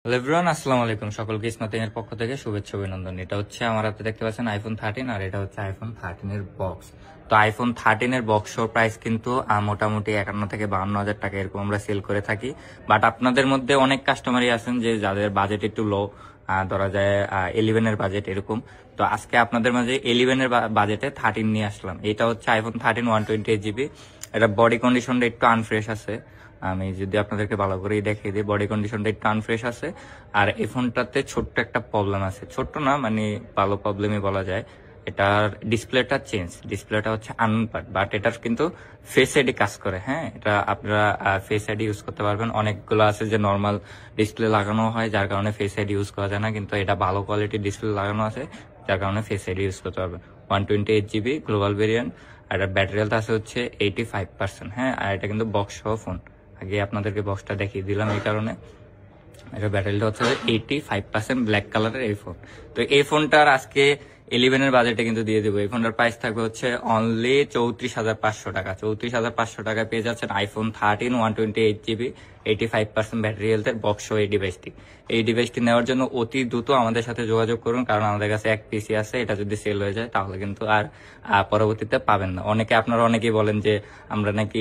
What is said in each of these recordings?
Hello everyone, আসসালামু আলাইকুম। সকলকে স্মার্টিং এর পক্ষ থেকে শুভেচ্ছা অভিনন্দন। এটা হচ্ছে আমার হাতে দেখতে পাচ্ছেন আইফোন 13 আর এটা হচ্ছে আইফোন 13 এর বক্স। তো আইফোন 13 এর বক্স প্রাইস কিন্তু মোটামুটি 51 থেকে 52 হাজার টাকা এরকম আমরা সেল করে থাকি। বাট আপনাদের মধ্যে অনেক কাস্টমারই আছেন যে যাদের বাজেট একটু লো, ধরা যায় 11 এর বাজেট এরকম। তো আজকে আপনাদের মাঝে 11 এর বাজেটে 13 নিয়ে আসলাম। এটা হচ্ছে আইফোন 13 128GB। এটা বডি কন্ডিশনটা একটু আনফ্রেশ আছে। আমি যদি আপনাদেরকে ভালো করেই দেখিয়ে দিই, বডি কন্ডিশনটা একটু আনফ্রেশ আছে। আর এই ফোনটাতে ছোট্ট একটা প্রবলেম আছে, ছোট্ট না মানে ভালো প্রবলেমই বলা যায়। এটার ডিসপ্লেটা হচ্ছে আনপার্ট, বাট এটার কিন্তু ফেস আইডি কাজ করে। হ্যাঁ, এটা আপনারা ফেস আইডি ইউজ করতে পারবেন। অনেকগুলো আছে যে নর্মাল ডিসপ্লে লাগানো হয়, যার কারণে ফেস আইডি ইউজ করা যায় না, কিন্তু এটা ভালো কোয়ালিটির ডিসপ্লে লাগানো আছে, যার কারণে ফেস আইডি ইউজ করতে পারবেন। 128GB global variant. আর এটার ব্যাটারি হেলথ আছে হচ্ছে 85%। হ্যাঁ, আর এটা কিন্তু বক্স সহ ফোন। আগে আপনাদেরকে বক্সটা দেখিয়ে দিলাম এই কারণে। এটা ব্যাটারিটা হচ্ছে 85% ব্ল্যাক কালারের এই ফোন। তো এই ফোনটার আজকে 11 এর বাজেটে কিন্তু দিয়ে দেবো। এই ফোনটার প্রাইস থাকবে হচ্ছে অনলি 34,500 টাকা। 34,500 টাকা পেয়ে যাচ্ছেন আইফোন 13 128GB 85% ব্যাটারি হেলথের বক্স এই ডিভাইসটি। এই ডিভাইসটি নেওয়ার জন্য অতি দ্রুত আমাদের সাথে যোগাযোগ করুন, কারণ আমাদের কাছে এক পিসি আছে। এটা যদি সেল হয়ে যায় তাহলে কিন্তু আর পরবর্তীতে পাবেন না। আপনারা অনেকেই বলেন যে আমরা নাকি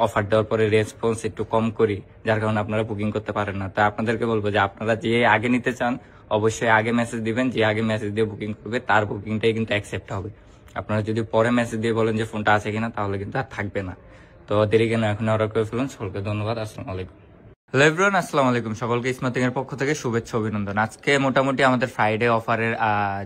অফার দেওয়ার পরে রেসপন্স একটু কম করি, যার কারণে আপনারা বুকিং করতে পারেন না। তো আপনাদেরকে বলবো যে আপনারা যে আগে নিতে চান অবশ্যই আগে মেসেজ দিবেন। যে আগে মেসেজ দিয়ে বুকিং করবে তার বুকিংটাই কিন্তু অ্যাকসেপ্ট হবে। আপনারা যদি পরে মেসেজ দিয়ে বলেন যে ফোনটা আছে কিনা, তাহলে কিন্তু আর থাকবে না। তো দেরি কেন, এখন অর্ডার করে ফেলুন। সকলকে ধন্যবাদ। আসসালামু আলাইকুম। হ্যালো এভরিওয়ান, আসসালামু আলাইকুম। সকলকে স্মার্টিং এর পক্ষ থেকে শুভেচ্ছা অভিনন্দন। আজকে মোটামুটি আমাদের ফ্রাইডে অফারের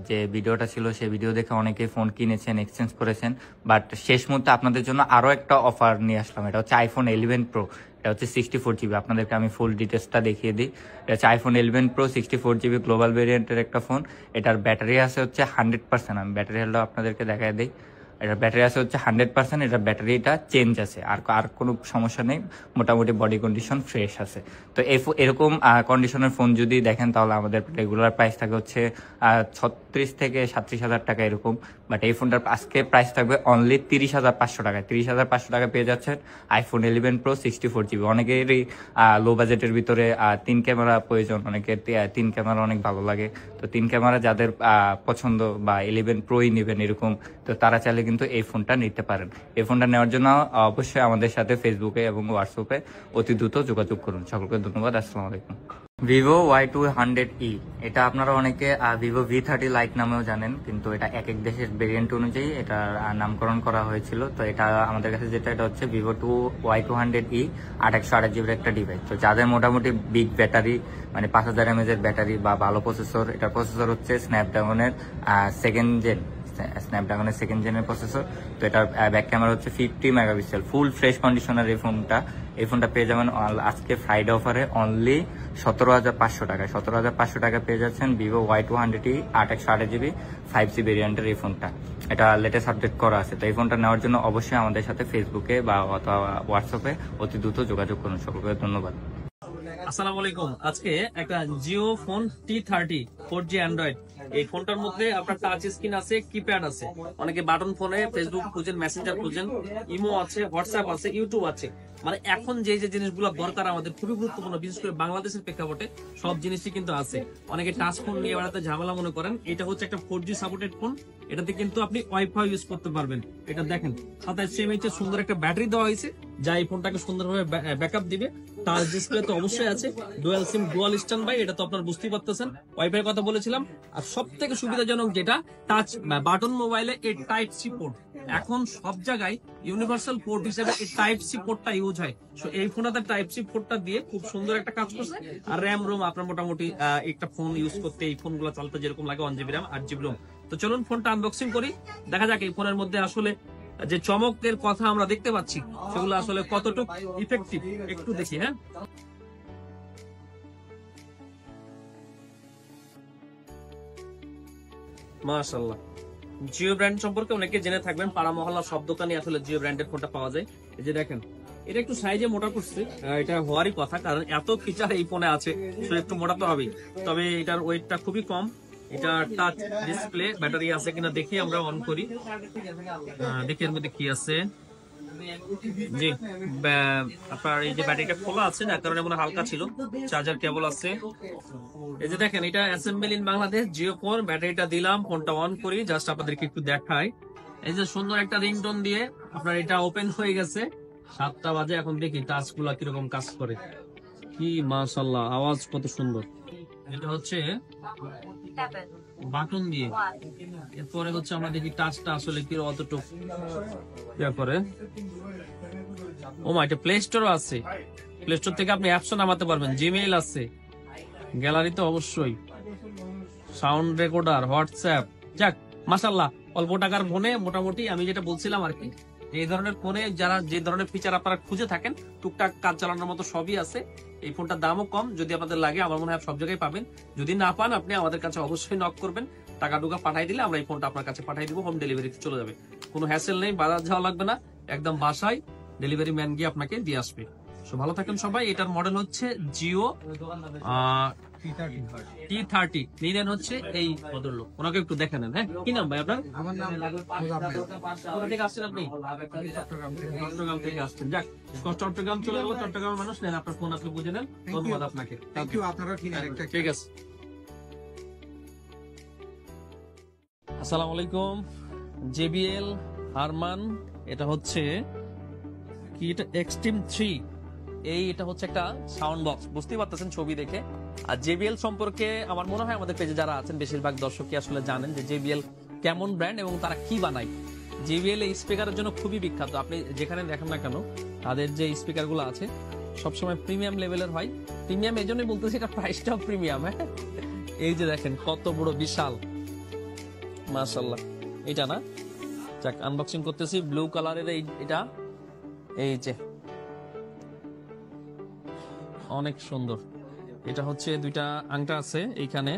যে ভিডিওটা ছিল, সেই ভিডিও দেখে অনেকেই ফোন কিনেছেন, এক্সচেঞ্জ করেছেন। বাট শেষ মুহূর্তে আপনাদের জন্য আরো একটা অফার নিয়ে আসলাম। এটা হচ্ছে আইফোন 11 প্রো। এটা হচ্ছে 64GB। আপনাদেরকে আমি ফুল ডিটেলসটা দেখিয়ে দিই। এটা হচ্ছে আইফোন 11 প্রো 64GB গ্লোবাল ভেরিয়েন্টের একটা ফোন। এটার ব্যাটারি আছে হচ্ছে 100%। আমি ব্যাটারি হেলটা আপনাদেরকে দেখাই দিই। এটার ব্যাটারি আছে হচ্ছে 100%। এটার ব্যাটারিটা চেঞ্জ আছে, আর কোনো সমস্যা নেই। মোটামুটি বডি কন্ডিশন ফ্রেশ আছে। তো এরকম কন্ডিশনের ফোন যদি দেখেন, তাহলে আমাদের রেগুলার প্রাইস থাকে হচ্ছে 36 থেকে 37 হাজার টাকা এরকম। বাট এই ফোনটার আজকে প্রাইস থাকবে অনলি 30,500 টাকায়। 30,500 টাকা পেয়ে যাচ্ছেন আইফোন 11 প্রো 64GB। অনেকেরই লো বাজেটের ভিতরে 3 ক্যামেরা প্রয়োজন, অনেকের 3 ক্যামেরা অনেক ভালো লাগে। তো 3 ক্যামেরা যাদের পছন্দ বা 11 প্রোই নেবেন এরকম, তো তারা চাইলে কিন্তু এই ফোনটা নিতে পারেন। এই ফোনটা নেওয়ার জন্য অবশ্যই আমাদের সাথে ফেসবুকে এবং হোয়াটসঅ্যাপে অতি দ্রুত যোগাযোগ করুন। সকলকে ধন্যবাদ। আসসালামু আলাইকুম। ভিভো Y200E, এটা আপনারা অনেকে ভিভো V30 লাইট নামেও জানেন, কিন্তু এটা এক এক দেশের ভেরিয়েন্ট অনুযায়ী এটার নামকরণ করা হয়েছিল। তো এটা আমাদের কাছে যেটা, এটা হচ্ছে ভিভো Y200E 8/128GB একটা ডিভাইস। তো যাদের মোটামুটি বিগ ব্যাটারি, মানে 5000 mAh এর ব্যাটারি বা ভালো প্রসেসর, এটার প্রসেসর হচ্ছে স্ন্যাপড্রাগনের সেকেন্ড জেনের প্রসেসর। তো এটার ব্যাক ক্যামেরা হচ্ছে 50 মেগাপিক্সেল, ফুল ফ্রেশ কন্ডিশনের এই ফোনটা পেয়ে যাবেন আজকে ফ্রাইডে অফারে অনলি 17,500 টাকায়। 17,500 টাকা পেয়ে যাচ্ছেন ভিভো Y200E 8/128GB 5G ভেরিয়েন্টের এই ফোনটা। এটা লেটেস্ট আপডেট করা আছে। তো এই ফোনটা নেওয়ার জন্য অবশ্যই আমাদের সাথে ফেসবুকে বা অথবা হোয়াটসঅ্যাপে অতি দ্রুত যোগাযোগ করুন। সকলকে ধন্যবাদ। আসসালামু আলাইকুম। আজকে একটা Jio phone T30 4G Android. এই ফোনটার মধ্যে আপনার টাচ স্ক্রিন আছে, কিপ্যাড আছে। অনেকে বাটন ফোনে ফেসবুক খুঁজেন, মেসেঞ্জার খুঁজেন, ইমো আছে, হোয়াটসঅ্যাপ আছে, ইউটিউব আছে। মানে এখন যে জিনিসগুলো দরকার আমাদের খুবই গুরুত্বপূর্ণ, বিশেষ করে বাংলাদেশের প্রেক্ষাপটে সব জিনিসই কিন্তু আছে। অনেকে টাচ ফোন নিয়ে বেড়াতে ঝামেলা মনে করেন। এটা হচ্ছে একটা 4G সাপোর্টেড ফোন। এটাতে কিন্তু আপনি ওয়াইফাই ইউজ করতে পারবেন। এটা দেখেন 27 mAh সুন্দর একটা ব্যাটারি দেওয়া হয়েছে, যা এই ফোনটাকে সুন্দরভাবে ব্যাকআপ দিবে। টাচ ডিসপ্লে তো অবশ্যই আছে, dual SIM dual standby, এটা তো আপনারা বুঝতেই পারতেছেন। ওয়াইফাই কথা বলেছিলাম। আর সব থেকে সুবিধাজনক যেটা, টাচ বাটন মোবাইলে এই টাইপ সি পোর্ট। এখন সব জায়গায় ইউনিভার্সাল পোর্ট হিসেবে এই টাইপ সি পোর্টটা ইউজ হয়। সো এই ফোনটাতে টাইপ সি পোর্টটা দিয়ে খুব সুন্দর একটা কাজ করছে। আর র্যাম রোম আপনার মোটামুটি একটা ফোন ইউজ করতে, এই ফোনগুলো চালাতে যেরকম লাগে 1GB র্যাম 8GB রোম। তো চলুন ফোনটা আনবক্সিং করি, দেখা যাক এই ফোনের মধ্যে আসলে যে চমকের কথা আমরা দেখতে পাচ্ছি সেগুলো আসলে কতটুকু ইফেক্টিভ। একটু দেখি। হ্যাঁ, মাশাআল্লাহ। জিও ব্র্যান্ড সম্পর্কে অনেকে জেনে থাকবেন, পাড়া মহল্লা সব দোকানে আসলে জিও ব্র্যান্ডের ফোনটা পাওয়া যায়। এই যে দেখেন, এটা একটু সাইজে মোটা করছে, এটা হওয়ারই কথা, কারণ এত ফিচার এই ফোনে আছে, তো একটু মোটা তো হবেই। তবে এটার ওয়েটটা খুবই কম। এটা টাচ ডিসপ্লে, ব্যাটারি আছে কিনা দেখি আমরা অন করি, দেখি এর মধ্যে কি আছে। জি, আপনার এই যে ব্যাটারিটা খোলা আছে না, কারণে মনে হয় হালকা ছিল। চার্জার কেবল আছে। এই যে দেখেন, এটা assemble in Bangladesh Jio phone. ব্যাটারিটা দিলাম, ফোনটা অন করি, জাস্ট আপনাদেরকে একটু দেখাই। এই যে সুন্দর একটা রিংটোন দিয়ে আপনার এটা ওপেন হয়ে গেছে। 7টা বাজে, এখন দেখি টাচ গুলা কিরকম কাজ করে। কি মাশাআল্লাহ, আওয়াজ কত সুন্দর। এটা হচ্ছে বাটন দিয়ে। এরপরে হচ্ছে আমরা দেখি টাচটা আসলে কি অতটুকু ইয়া করে। ও মা, এটা প্লে স্টোরও আছে। প্লে স্টোর থেকে আপনি অ্যাপসও নামাতে পারবেন, জিমেইল আছে, গ্যালারি তো অবশ্যই, সাউন্ড রেকর্ডার, হোয়াটসঅ্যাপ। যাক মাশাআল্লাহ, অল্প টাকার ফোনে মোটামুটি আমি যেটা বলছিলাম আর কি, এই ধরনের ফোনে যারা যে ধরনের ফিচার আপনারা খুঁজে থাকেন, টুকটাক কাজ চালানোর মতো সবই আছে। এই ফোনটার দামও কম, যদি আপনাদের লাগে আমার মনে হয় সব জায়গায় পাবেন। যদি না পান, আপনি আমাদের কাছে অবশ্যই নক করবেন, টাকা টুকা পাঠাই দিলে আমরা এই ফোনটা আপনার কাছে পাঠাই দিব, হোম ডেলিভারিতে চলে যাবে। কোনো হ্যাসেল নেই, বাজার যাওয়া লাগবে না, একদম বাসায় ডেলিভারি ম্যান গিয়ে আপনাকে দিয়ে আসবে। সো ভালো থাকেন সবাই। এটার মডেল হচ্ছে জিও T30। নিলেন হচ্ছে এই ভদ্রলোক, ওনাকে একটু দেখে নেন। হ্যাঁ, কি নাম ভাই আপনার? আমার নাম কোথা থেকে আসছেন আপনি? চট্টগ্রাম থেকে আসছেন। যাক, চট্টগ্রাম চলে গেল, চট্টগ্রামের মানুষ নেন, আপনার ফোন আপনি বুঝে নেন। ধন্যবাদ আপনাকে। Thank you. আপনারা কিনেন একটা। ঠিক আছে। আসসালামু আলাইকুম। JBL হারমান, এটা হচ্ছে কি, এটা এক্সট্রিম 3। এটা হচ্ছে একটা সাউন্ড বক্স, বুঝতেই পারতেছেন ছবি দেখে। আর JBL সম্পর্কে আমার মনে হয় আমাদের পেজে যারা আছেন বেশিরভাগ দর্শকই আসলে জানেন যে JBL কেমন ব্র্যান্ড এবং তারা কি বানায়। JBL এই স্পিকারের জন্য খুবই বিখ্যাত। আপনি যেখানে দেখেন না কেন, তাদের যে স্পিকার গুলো আছে সবসময় প্রিমিয়াম লেভেলের হয়। প্রিমিয়াম এই জন্যই বলতেছি, এটা প্রাইসটাও প্রিমিয়াম। হ্যাঁ, এই যে দেখেন কত বড় বিশাল, মাশাআল্লাহ। এটা না, যাক আনবক্সিং করতেছি। ব্লু কালারের এটা, এই যে অনেক সুন্দর। এটা হচ্ছে দুইটা আংটা আছে এইখানে,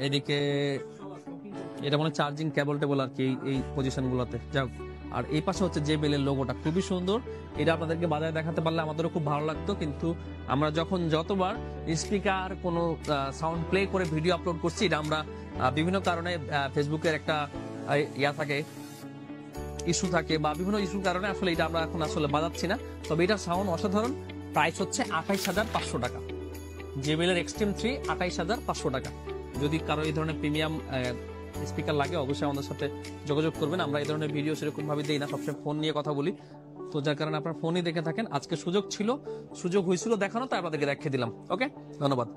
এদিকে এটা মানে চার্জিং কেবল টেবল আর কি এই পজিশন গুলোতে। যাক, আর এই পাশে হচ্ছে JBL এর লোগোটা খুবই সুন্দর। এটা আপনাদেরকে বাজারে দেখাতে পারলে আমাদেরও খুব ভালো লাগতো, কিন্তু আমরা যতবার স্পিকার কোনো সাউন্ড প্লে করে ভিডিও আপলোড করছি, এটা আমরা বিভিন্ন কারণে ফেসবুকের একটা ইয়া থাকে, ইস্যু থাকে, বা বিভিন্ন ইস্যুর কারণে আসলে এটা আমরা এখন আসলে বাজাচ্ছি না। তবে এটা সাউন্ড অসাধারণ। প্রাইস হচ্ছে 28,500 টাকা। JBL এর এক্সট্রিম 3 28,500 টাকা। যদি কারো এই ধরনের প্রিমিয়াম স্পিকার লাগে অবশ্যই আমাদের সাথে যোগাযোগ করবেন। আমরা এই ধরনের ভিডিও সেরকম ভাবে দেই না, সবসময় ফোন নিয়ে কথা বলি, তো যার কারণে আপনার ফোনই দেখে থাকেন। আজকে সুযোগ হয়েছিল দেখানো, তাই আপনাদেরকে দেখিয়ে দিলাম। ওকে, ধন্যবাদ।